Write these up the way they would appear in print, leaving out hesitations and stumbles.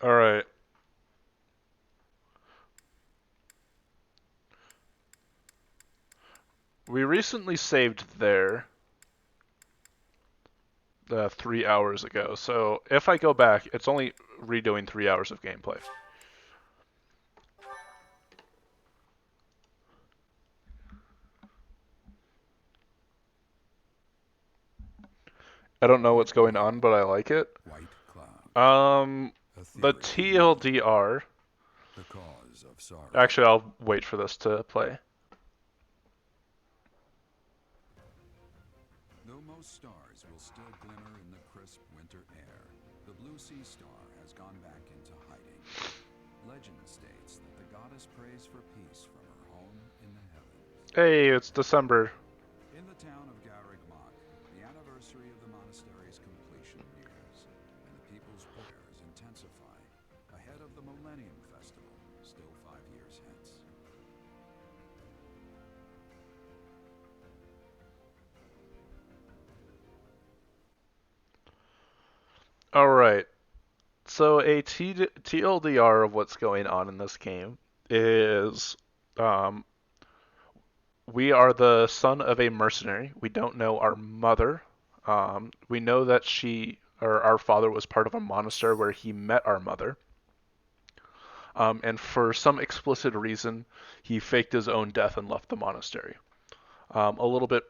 Alright. We recently saved there 3 hours ago, so if I go back, it's only redoing 3 hours of gameplay. I don't know what's going on, but I like it. White cloud, Um, the ethereal wind, TLDR. the cause of sorrow. Actually, I'll wait for this to play. Though most stars will still glimmer in the crisp winter air, the blue sea star has gone back into hiding. Legend states that the goddess prays for peace from her home in the heavens. Hey, it's December. In the town of Garreg-Mach, the anniversary of the monastery's completion nears, and the people's prayers intensify ahead of the Millennium Festival, still 5 years hence. Alright, so a TLDR of what's going on in this game is um, we are the son of a mercenary. We don't know our mother. We know that our father was part of a monastery where he met our mother. And for some explicit reason, he faked his own death and left the monastery. A little bit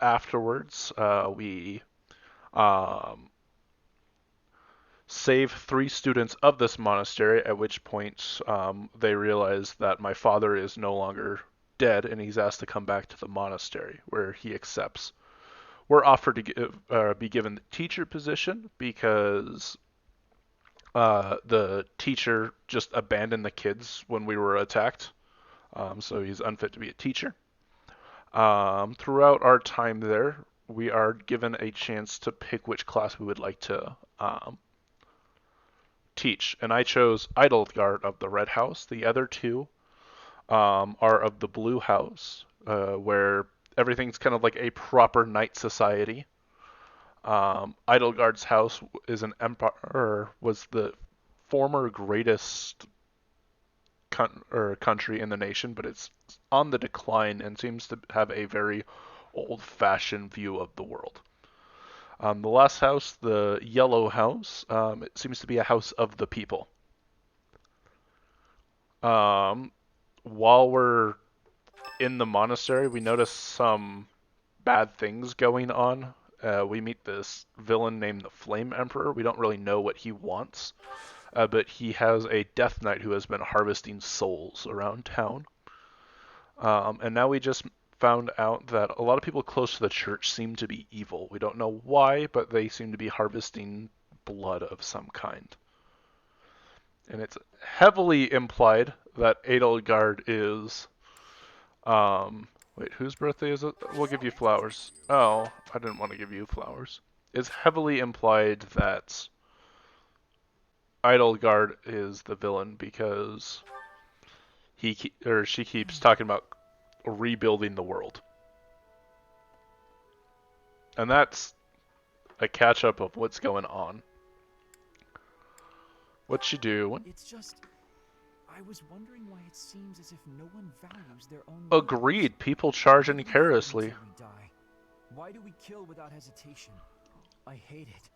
afterwards, we um, save three students of this monastery, at which point they realize that my father is no longer dead and he's asked to come back to the monastery, where he accepts. We're offered to be given the teacher position because the teacher just abandoned the kids when we were attacked, so he's unfit to be a teacher. Throughout our time there, we are given a chance to pick which class we would like to teach, and I chose Edelgard of the Red House. The other two are of the Blue House, where everything's kind of like a proper knight society. Edelgard's house is an empire, was the former greatest country in the nation, but it's on the decline and seems to have a very old-fashioned view of the world. The last house, the Yellow House, it seems to be a house of the people. Um, while we're in the monastery, we notice some bad things going on. We meet this villain named the Flame Emperor. We don't really know what he wants, but he has a Death Knight who has been harvesting souls around town. And now we just found out that a lot of people close to the church seem to be evil. We don't know why, but they seem to be harvesting blood of some kind. And it's heavily implied that Edelgard is. Wait, whose birthday is it? We'll give you flowers. Oh, I didn't want to give you flowers. It's heavily implied that Edelgard is the villain because she keeps talking about rebuilding the world. And that's a catch up of what's going on. What she do? It's just, I was wondering why it seems as if no one values their own lives. Agreed, people charge Why do we fight carelessly. until we die? Why do we kill without hesitation? I hate it.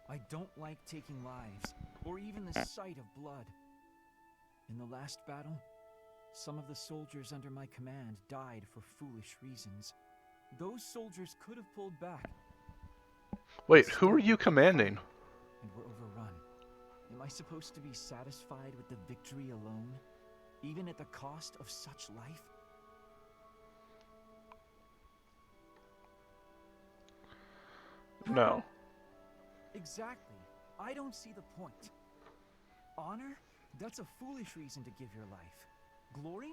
I don't like taking lives, or even the sight of blood. In the last battle, some of the soldiers under my command died for foolish reasons. Those soldiers could have pulled back. Wait, who are you commanding? And were overrun. Am I supposed to be satisfied with the victory alone, even at the cost of such life? No. Exactly. I don't see the point. Honor? That's a foolish reason to give your life. Glory?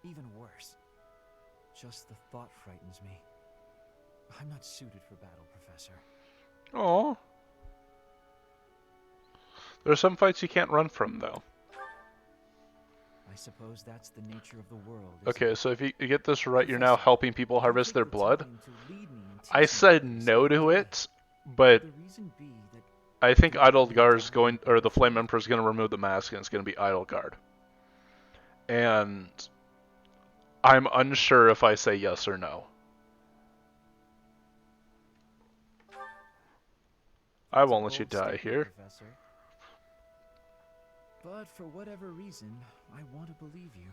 Even worse. Just the thought frightens me. I'm not suited for battle, Professor. Oh. There are some fights you can't run from, though. I suppose that's the nature of the world. Okay, so if you get this right, you're now helping people harvest their blood. To lead me and I teach me said how to no save the to day. it, but The reason be that I think Edelgard's going, or the Flame Emperor's going to remove the mask, and it's going to be Edelgard. And I'm unsure if I say yes or no. I That's a won't let you bold die statement, here. Professor. But for whatever reason, I want to believe you.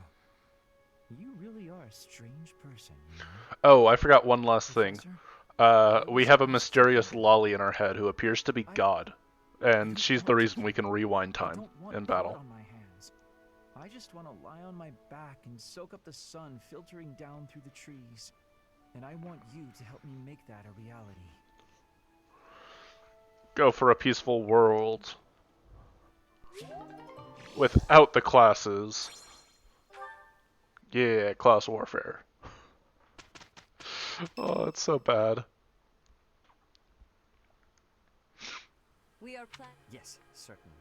You really are a strange person, you know? Oh, I forgot one last thing. Professor, We have a mysterious lolly in our head who appears to be I God. And don't she's the want to reason we kill can you. rewind I time don't want in blood battle. on my hands. I just want to lie on my back and soak up the sun filtering down through the trees. And I want you to help me make that a reality. Go for a peaceful world. Without the classes. Yeah, class warfare. Oh, it's so bad. We are Yes, certainly.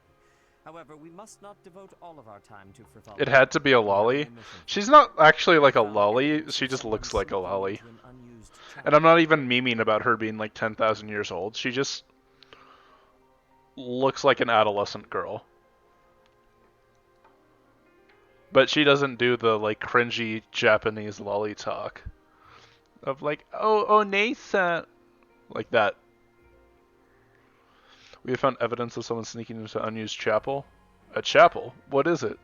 However, we must not devote all of our time to It frivolity. had to be a We have a lolly. new mission for She's you. not actually We like a found lolly, evidence she of just someone looks like a sneaking lolly. into an unused And I'm chapel. not even memeing about her being like 10,000 years old. She just looks like an adolescent girl. But she doesn't do the like cringy Japanese lolly talk. Of like, oh, Nasa. Like that. We have found evidence of someone sneaking into an unused chapel. A chapel? What is it?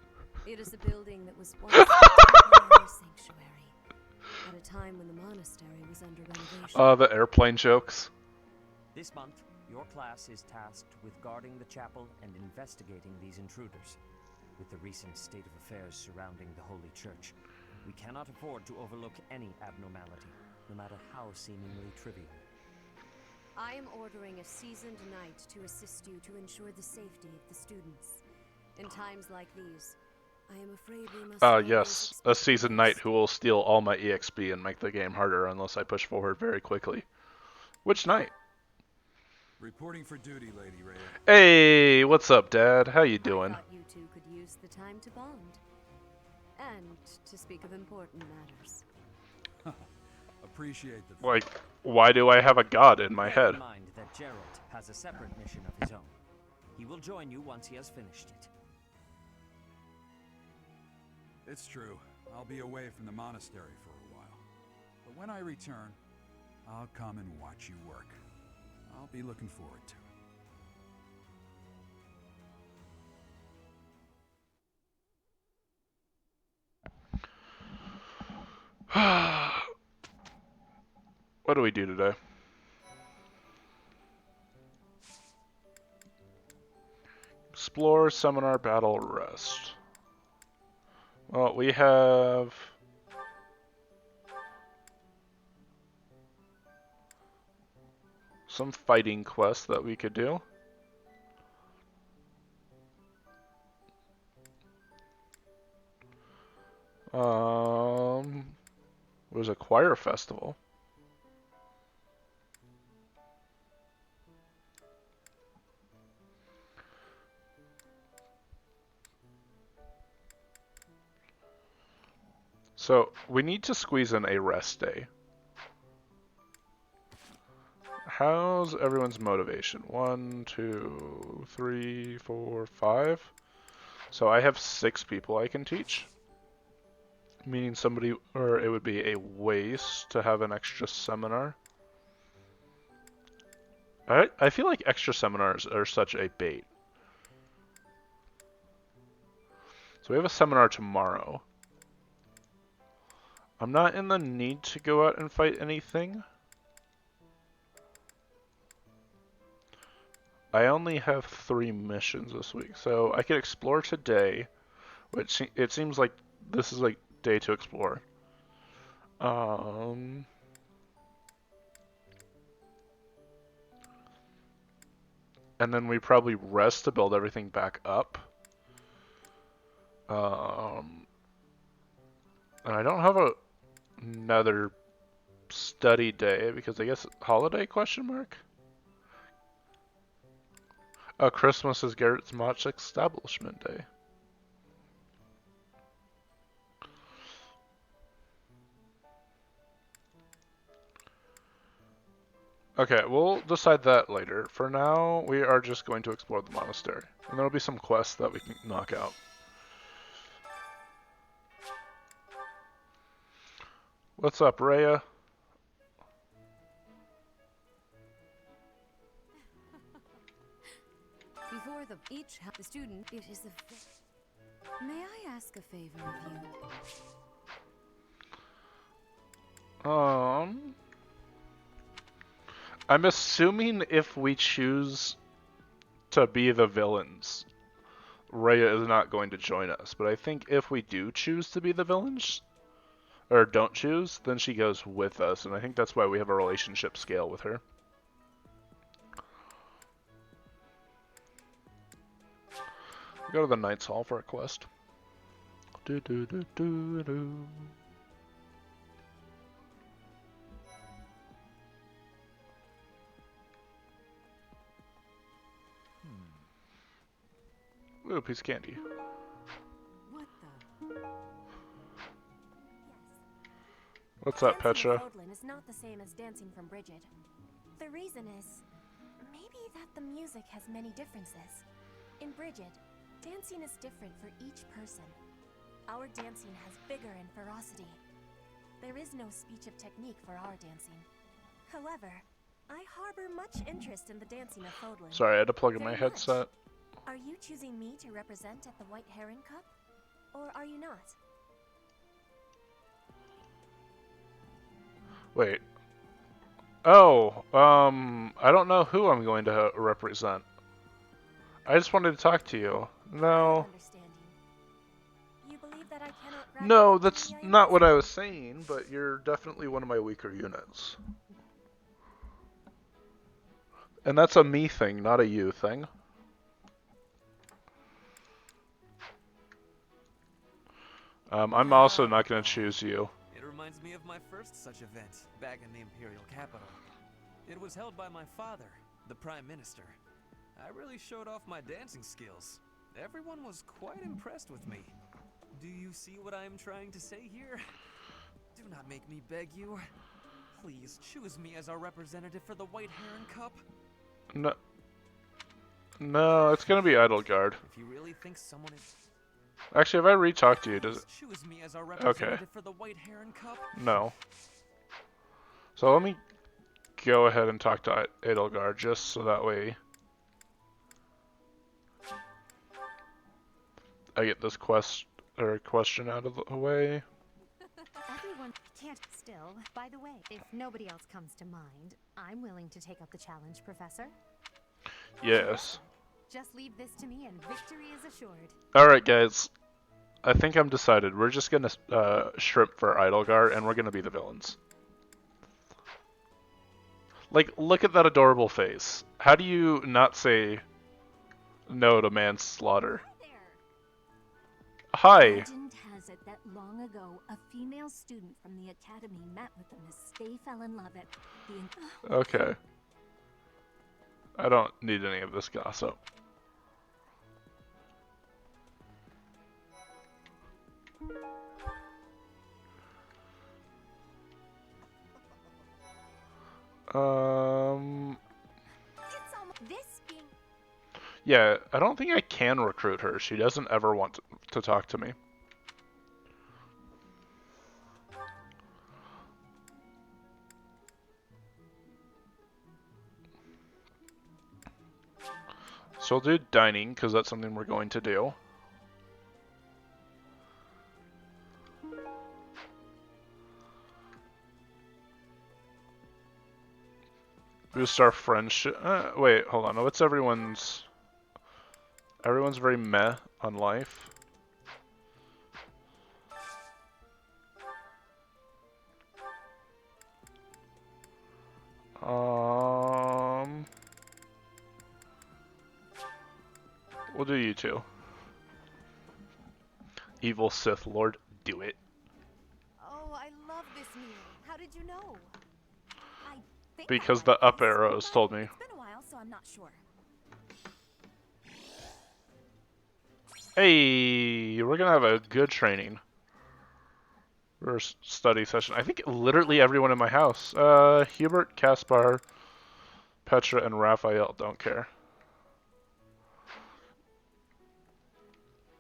It is a building that was once a temporary sanctuary, at a time when the monastery was under renovation. The airplane jokes. This month, your class is tasked with guarding the chapel and investigating these intruders. With the recent state of affairs surrounding the Holy Church, we cannot afford to overlook any abnormality, no matter how seemingly trivial. I am ordering a seasoned knight to assist you to ensure the safety of the students. In times like these, I am afraid we must always Yes, expect a the seasoned knight worst. who will steal all my EXP and make the game harder unless I push forward very quickly. Which knight? Reporting for duty, Lady Rhea. Hey, what's up, Dad? How you I doing? thought you two could use the time to bond. And to speak of important matters. Appreciate the Like, why do I have a god in my Bear head? in mind that Gerald has a separate mission of his own. He will join you once he has finished it. It's true. I'll be away from the monastery for a while. But when I return, I'll come and watch you work. I'll be looking forward to it. What do we do today? Explore, seminar, battle, rest. Well, we have some fighting quests that we could do. There's a choir festival. So, we need to squeeze in a rest day. How's everyone's motivation? 1, 2, 3, 4, 5. So I have 6 people I can teach. Meaning somebody, or it would be a waste to have an extra seminar. I feel like extra seminars are such a bait. So we have a seminar tomorrow. I'm not in the need to go out and fight anything. I only have 3 missions this week, so I could explore today, which it seems like this is like day to explore. And then we probably rest to build everything back up. And I don't have another study day because I guess holiday question mark? Christmas is Garrett's Motch establishment day. Okay, we'll decide that later. For now, we are just going to explore the monastery. And there'll be some quests that we can knock out. What's up, Rhea? Before the student, it is a. May I ask a favor of you? I'm assuming if we choose to be the villains, Rhea is not going to join us. But I think if we do choose to be the villains, or don't choose, then she goes with us. And I think that's why we have a relationship scale with her. Go to the Knight's Hall for a quest. Do do do do do. Ooh, piece of candy. What the? Yes. What's up, Dancing Petra? in Fodlan is not the same as dancing from Brigid. The reason is maybe that the music has many differences. In Brigid, dancing is different for each person. Our dancing has vigor and ferocity. There is no speech of technique for our dancing. However, I harbor much interest in the dancing of Fodlan. Sorry, I had to plug in my Very headset. much. Are you choosing me to represent at the White Heron Cup? Or are you not? Wait. Oh, I don't know who I'm going to represent. I just wanted to talk to you. No. Understanding. You believe that I cannot grab No, the that's victory I not what am I was saying, but you're definitely one of my weaker units. And that's a me thing, not a you thing. I'm also not going to choose you. It reminds me of my first such event, back in the Imperial capital. It was held by my father, the Prime Minister. I really showed off my dancing skills. Everyone was quite impressed with me. Do you see what I am trying to say here? Do not make me beg you. Please choose me as our representative for the White Heron Cup. No, no, it's going to be Idleguard. If you really think someone is... Actually, if I re-talk to you, does it... Please choose me as our representative for the White Heron Cup. No. So let me go ahead and talk to Edelgard, just so that way I get this question out of the way. Everyone can't still. By the way, if nobody else comes to mind, I'm willing to take up the challenge, Professor. Yes. Just leave this to me and victory is assured. Alright, guys. I think I'm decided. We're just gonna shrimp for Idlegar, and we're gonna be the villains. Like, look at that adorable face. How do you not say no to manslaughter? Hi! Legend has it that long ago, a female student from the academy met with them as they fell in love at the... Okay. I don't need any of this gossip. This being Yeah, I don't think I can recruit her. She doesn't ever want to talk to me. So we'll do dining, because that's something we're going to do. Boost our friendship. Wait, hold on. What's everyone's... Everyone's very meh on life. We'll do you two. Evil Sith Lord, do it. Oh, I love this meal. How did you know? I think Because I the like up this, arrows but told me. It's been a while, so I'm not sure. Hey, we're gonna have a good training. Or study session. I think literally everyone in my house. Hubert, Caspar, Petra and Raphael don't care.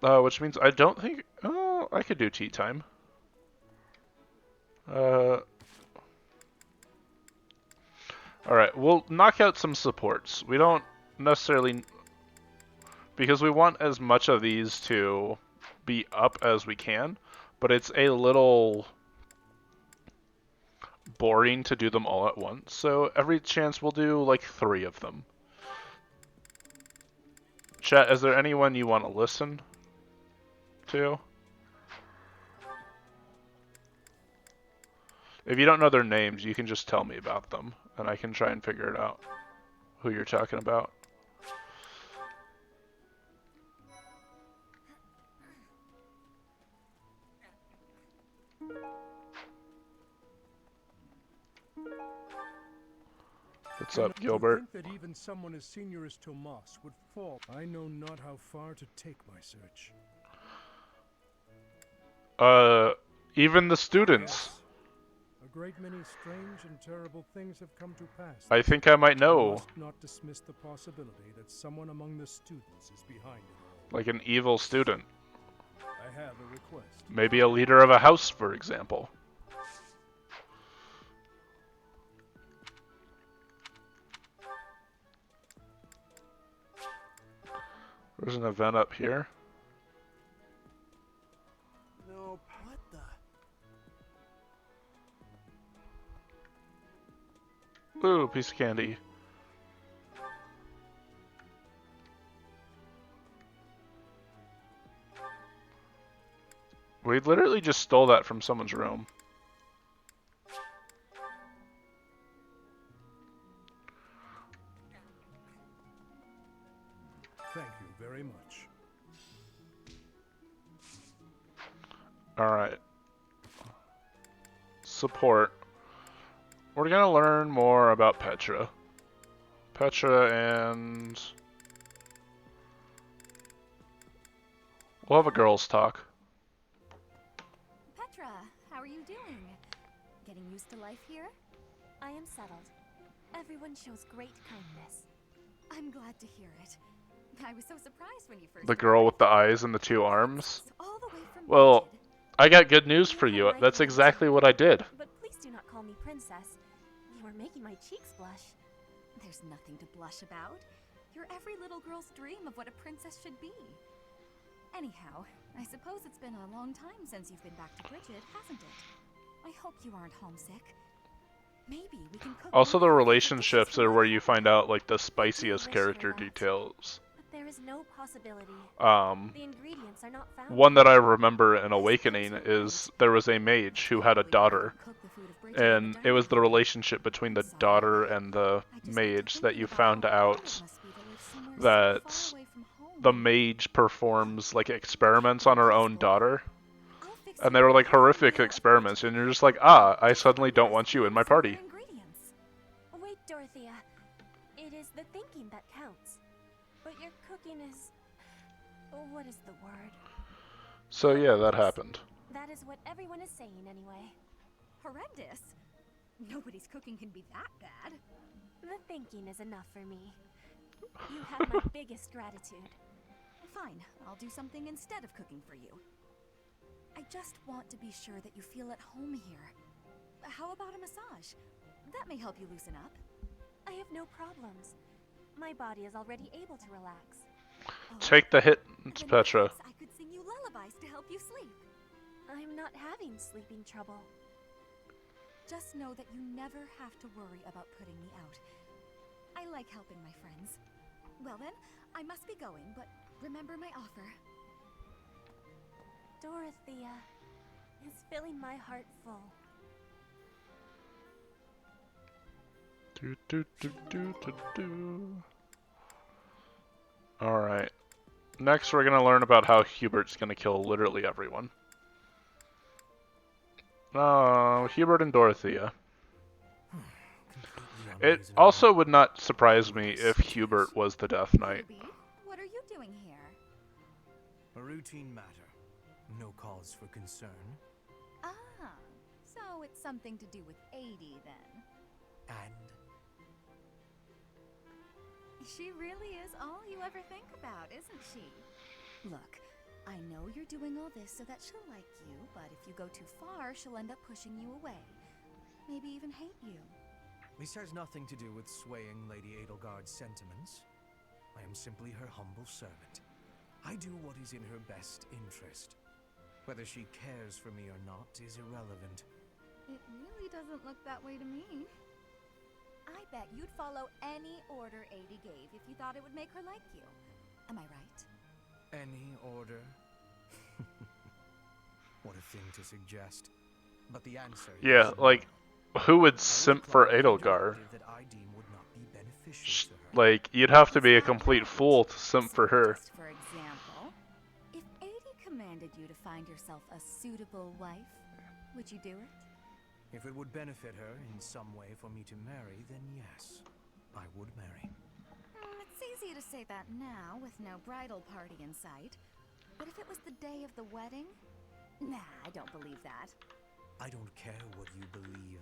Which means I don't think... Oh, I could do tea time. Alright, we'll knock out some supports. We don't necessarily... Because we want as much of these to be up as we can, but it's a little boring to do them all at once. So every chance we'll do like 3 of them. Chat, is there anyone you want to listen to? If you don't know their names, you can just tell me about them, and I can try and figure it out, who you're talking about. What's up, Gilbert? To think that even someone as senior as Tomas would fall. I know not how far to take my search. Even the students. Yes. A great many strange and terrible things have come to pass. I think I might I know. must not dismiss the possibility that someone among the students is behind it all. Like an evil student. I have a request. Maybe a leader of a house, for example. There's an event up here. No, what the? Ooh, piece of candy. We literally just stole that from someone's room. Thank you very much. Alright. Support. We're gonna learn more about Petra. Petra and... We'll have a girls' talk. Petra, how are you doing? Getting used to life here? I am settled. Everyone shows great kindness. I'm glad to hear it. I was so surprised when you first... The girl with the eyes and the 2 arms. All the way from Well, Brigid. I got good news for you. That's exactly what I did. But please do not call me princess. You are making my cheeks blush. There's nothing to blush about. You're every little girl's dream of what a princess should be. Anyhow, I suppose it's been a long time since you've been back to Brigid, hasn't it? I hope you aren't homesick. Maybe we can cook... Also, the relationships are where you find out, like, the spiciest character details. But there is no possibility. Um... The ingredients are not found. One that I remember in Awakening is there was a mage who had a daughter, and it was the relationship between the daughter and the mage that you found out that the mage performs like experiments on her own daughter, and they were like horrific experiments, and you're just like, ah, I suddenly don't want you in my party. Wait, Dorothea. It is the thinking that counts. But your cooking is... what is the word? So yeah, that happened. That is what everyone is saying anyway. Horrendous? Nobody's cooking can be that bad. The thinking is enough for me. You have my biggest gratitude. Fine, I'll do something instead of cooking for you. I just want to be sure that you feel at home here. How about a massage? That may help you loosen up. I have no problems. My body is already able to relax. Take the hit, Petra. I could sing you lullabies to help you sleep. I'm not having sleeping trouble. Just know that you never have to worry about putting me out. I like helping my friends. Well then, I must be going, but remember my offer. Dorothea is filling my heart full. Alright. Next, we're going to learn about how Hubert's going to kill literally everyone. Hubert and Dorothea. It also would not surprise me if Hubert was the Death Knight. What are you doing here? A routine matter. No cause for concern. Ah, so it's something to do with 80 then. And She really is all you ever think about, isn't she? Look, I know you're doing all this so that she'll like you, but if you go too far, she'll end up pushing you away. Maybe even hate you. This has nothing to do with swaying Lady Edelgard's sentiments. I am simply her humble servant. I do what is in her best interest. Whether she cares for me or not is irrelevant. It really doesn't look that way to me. I bet you'd follow any order Adie gave if you thought it would make her like you. Am I right? Any order? What a thing to suggest. But the answer Yeah, is like, who would I simp would for apply any Edelgard? directive that I deem would not be beneficial to her. Like, you'd have to Is be a that complete right? fool to simp for So, her. just for example, if Adie commanded you to find yourself a suitable wife, would you do it? If it would benefit her in some way for me to marry, then yes, I would marry. It's easy to say that now, with no bridal party in sight. But if it was the day of the wedding? Nah, I don't believe that. I don't care what you believe.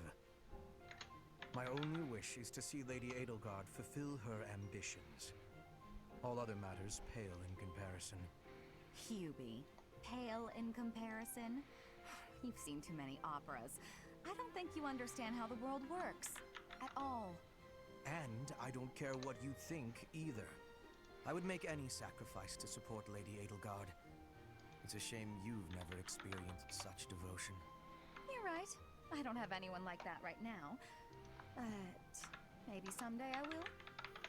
My only wish is to see Lady Edelgard fulfill her ambitions. All other matters pale in comparison. Hubie, pale in comparison? You've seen too many operas. I don't think you understand how the world works. At all. And I don't care what you think either. I would make any sacrifice to support Lady Edelgard. It's a shame you've never experienced such devotion. You're right. I don't have anyone like that right now. But maybe someday I will.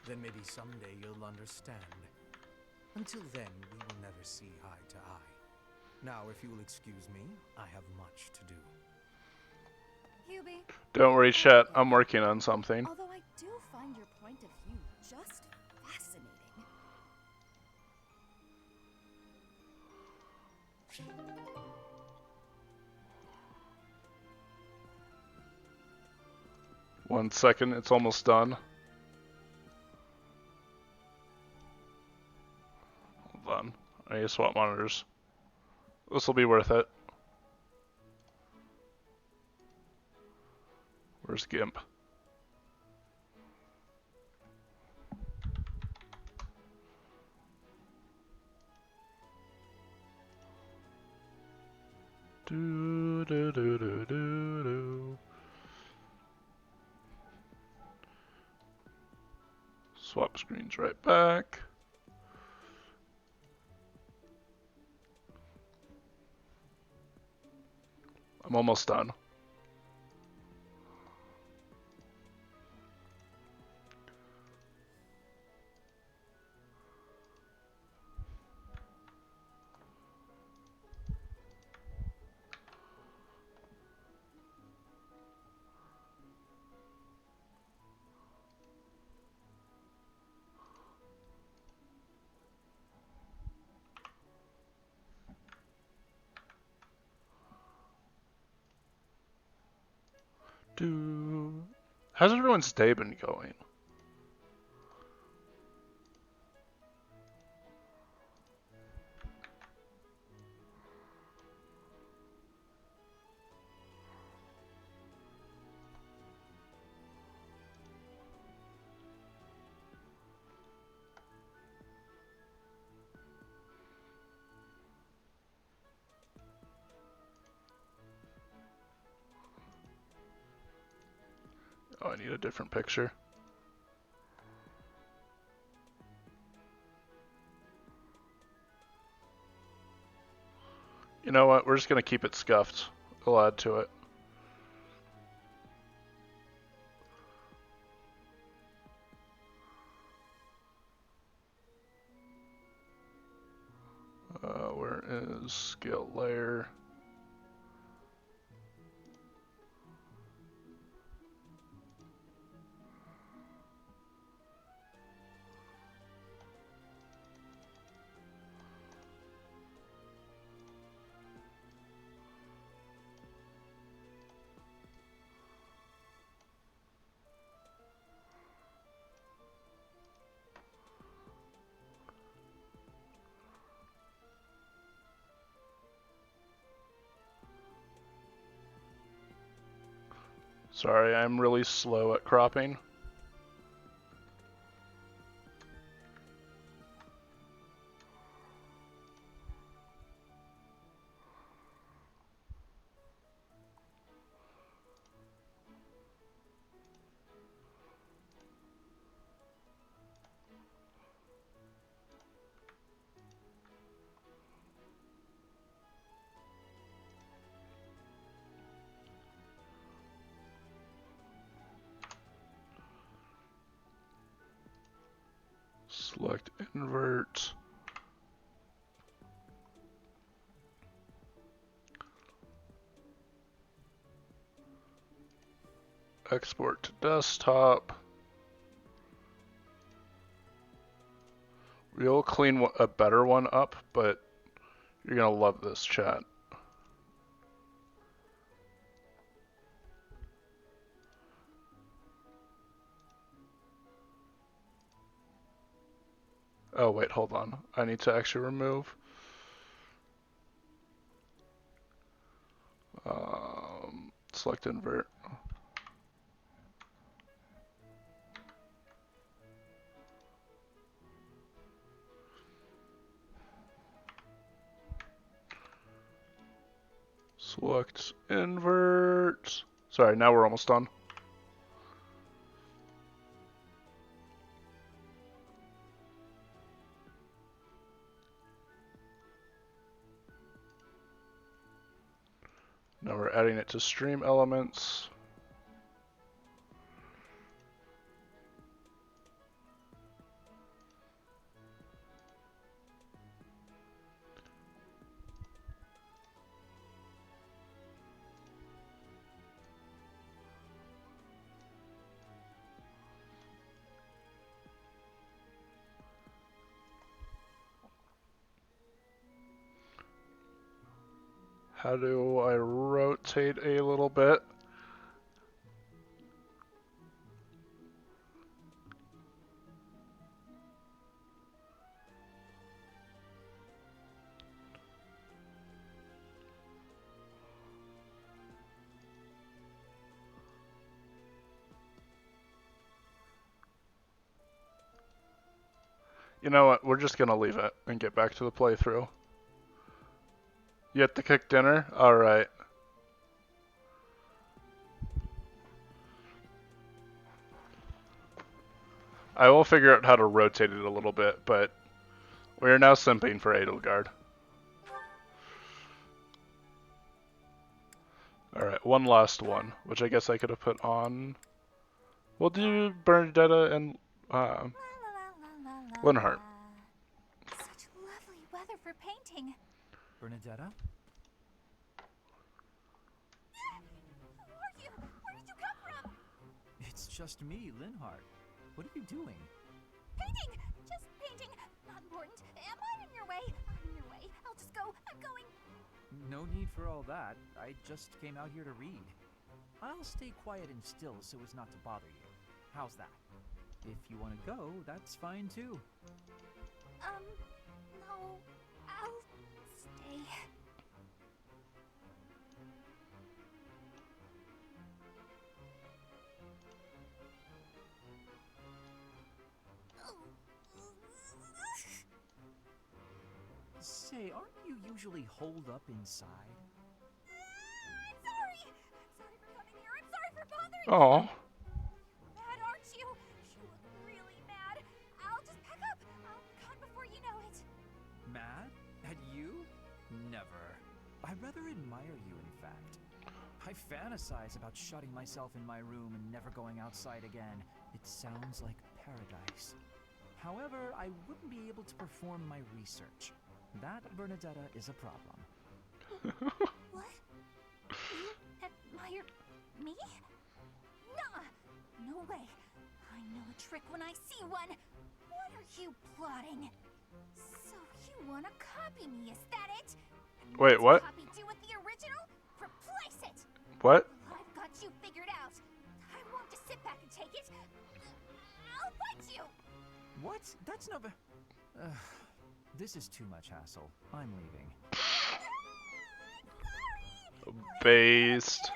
Then maybe someday you'll understand. Until then, we will never see eye to eye. Now, if you will excuse me, I have much to do. Hubie. Don't worry, chat. I'm working on something. Although I do find your point of view just fascinating. One second, it's almost done. Hold on. I need to swap monitors. This will be worth it. Where's Gimp? Do do do do do do. Swap screens right back. I'm almost done. How's everyone's day been going? Oh, I need a different picture. You know what? We're just gonna keep it scuffed. We'll add to it. Where is scale layer? Sorry, I'm really slow at cropping. Select invert. Export to desktop. We'll clean a better one up, but you're gonna love this, chat. Oh wait, hold on. I need to actually remove. Select invert. Select invert. Sorry, now we're almost done. Now we're adding it to stream elements. How do I rotate a little bit? You know what? We're just gonna leave it and get back to the playthrough. You have to cook dinner? Alright. I will figure out how to rotate it a little bit, but we are now simping for Edelgard. Alright, one last one, which I guess I could have put on. We'll do Bernadetta and Linhart. Such lovely weather for painting. Bernadetta? Who are you? Where did you come from? It's just me, Linhart. What are you doing? Painting! Just painting. Not important. Am I in your way? I'm in your way. I'll just go. I'm going. No need for all that. I just came out here to read. I'll stay quiet and still so as not to bother you. How's that? If you want to go, that's fine too. No. I'll stay. Say, aren't you usually holed up inside? I'm sorry. I'm sorry for coming here. I'm sorry for bothering Oh. you. Mad, aren't you? You look really mad. I'll just pack up. I'll be gone before you know it. Mad? At you? Never. I rather admire you, in fact. I fantasize about shutting myself in my room and never going outside again. It sounds like paradise. However, I wouldn't be able to perform my research. That, Bernadetta, is a problem. What? You admire me? Nuh-uh. No way. I know a trick when I see one. What are you plotting? So you want to copy me, is that it? And Wait, what? Copy do with the original? Replace it. What? Well, I've got you figured out. I won't just sit back and take it. I'll fight you. What? That's not... This is too much hassle. I'm leaving. Based.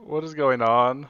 What is going on?